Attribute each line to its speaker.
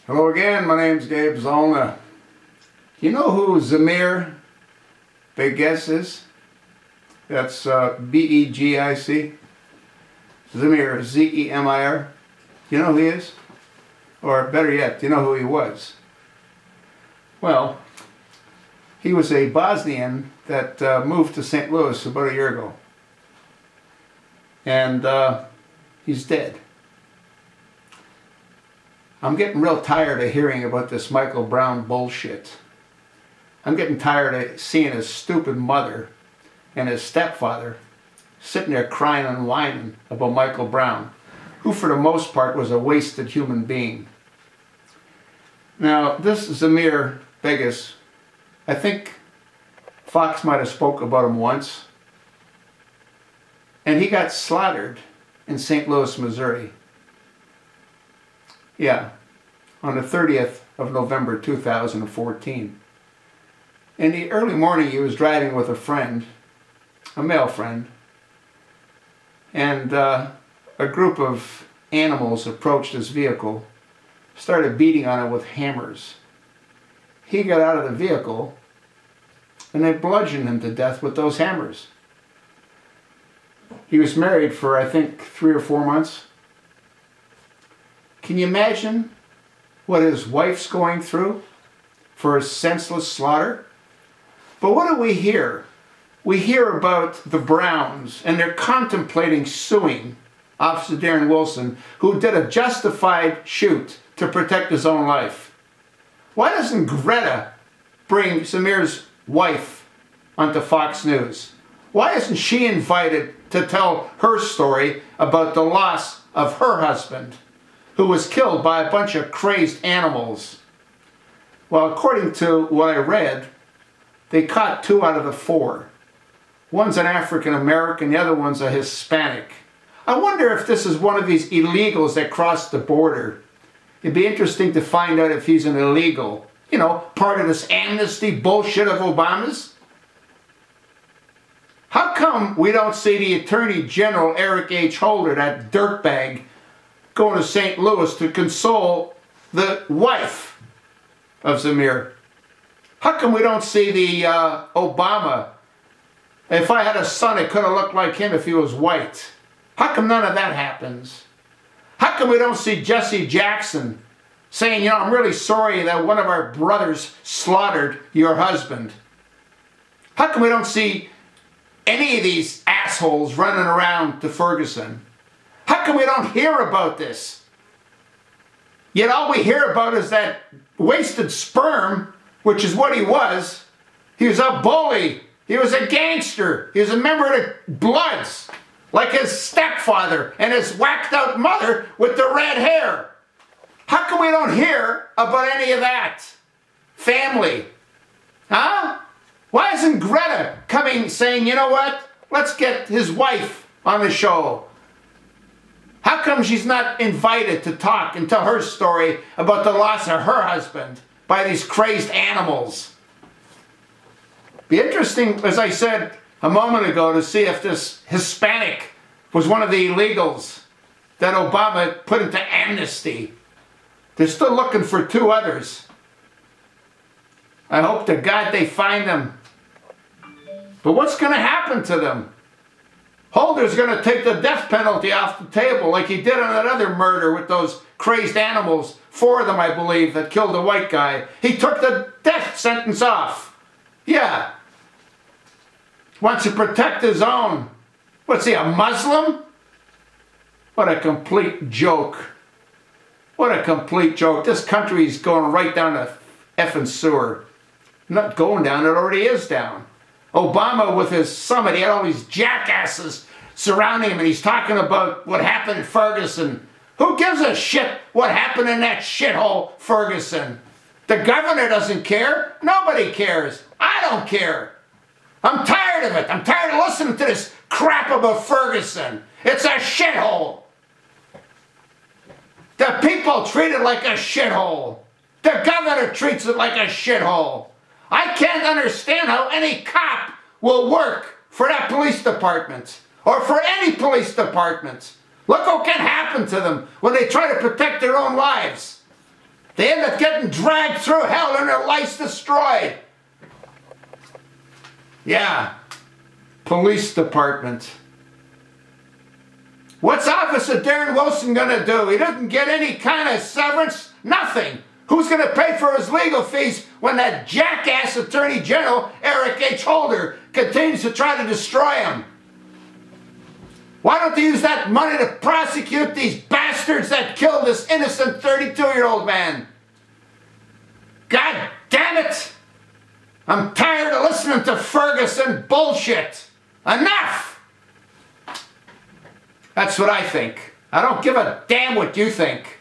Speaker 1: Hello again, my name's Gabe Zollner. You know who Zemir Begic is? That's B-E-G-I-C. Zemir, Z-E-M-I-R. You know who he is? Or better yet, do you know who he was? Well, he was a Bosnian that moved to St. Louis about a year ago. And he's dead. I'm getting real tired of hearing about this Michael Brown bullshit. I'm getting tired of seeing his stupid mother and his stepfather sitting there crying and whining about Michael Brown, who for the most part was a wasted human being. Now, this Zemir Begic, I think Fox might have spoke about him once, and he got slaughtered in St. Louis, Missouri. Yeah, on the 30th of November 2014. In the early morning, he was driving with a friend, a male friend, and a group of animals approached his vehicle, started beating on it with hammers. He got out of the vehicle, and they bludgeoned him to death with those hammers. He was married for, I think, 3 or 4 months. Can you imagine what his wife's going through for a senseless slaughter? But what do we hear? We hear about the Browns, and they're contemplating suing Officer Darren Wilson, who did a justified shoot to protect his own life. Why doesn't Greta bring Zemir's wife onto Fox News? Why isn't she invited to tell her story about the loss of her husband, who was killed by a bunch of crazed animals? Well, according to what I read, they caught 2 out of the 4. One's an African American, the other one's a Hispanic. I wonder if this is one of these illegals that crossed the border. It'd be interesting to find out if he's an illegal. You know, part of this amnesty bullshit of Obama's. How come we don't see the Attorney General, Eric H. Holder, that dirtbag, going to St. Louis to console the wife of Zemir? How come we don't see the Obama? If I had a son, it could have looked like him if he was white. How come none of that happens? How come we don't see Jesse Jackson saying, you know, I'm really sorry that one of our brothers slaughtered your husband? How come we don't see any of these assholes running around to Ferguson? How come we don't hear about this? Yet all we hear about is that wasted sperm, which is what he was. He was a bully. He was a gangster. He was a member of the Bloods, like his stepfather and his whacked out mother with the red hair. How come we don't hear about any of that? Family. Huh? Why isn't Greta coming saying, you know what? Let's get his wife on the show. How come she's not invited to talk and tell her story about the loss of her husband by these crazed animals? Be interesting, as I said a moment ago, to see if this Hispanic was one of the illegals that Obama put into amnesty. They're still looking for 2 others. I hope to God they find them. But what's going to happen to them? Holder's going to take the death penalty off the table like he did on that other murder with those crazed animals. 4 of them, I believe, that killed a white guy. He took the death sentence off. Yeah. Wants to protect his own. What's he, a Muslim? What a complete joke. What a complete joke. This country's going right down the effing sewer. Not going down, it already is down. Obama with his summit, he had all these jackasses surrounding him, and he's talking about what happened in Ferguson. Who gives a shit what happened in that shithole Ferguson? The governor doesn't care. Nobody cares. I don't care. I'm tired of it. I'm tired of listening to this crap about Ferguson. It's a shithole. The people treat it like a shithole. The governor treats it like a shithole. I can't understand how any cop will work for that police department or for any police department. Look what can happen to them when they try to protect their own lives. They end up getting dragged through hell and their lives destroyed. Yeah. Police department. What's Officer Darren Wilson going to do? He doesn't get any kind of severance. Nothing. Who's going to pay for his legal fees when that jackass Attorney General, Eric H. Holder, continues to try to destroy him? Why don't they use that money to prosecute these bastards that killed this innocent 32-year-old man? God damn it! I'm tired of listening to Ferguson bullshit. Enough! That's what I think. I don't give a damn what you think.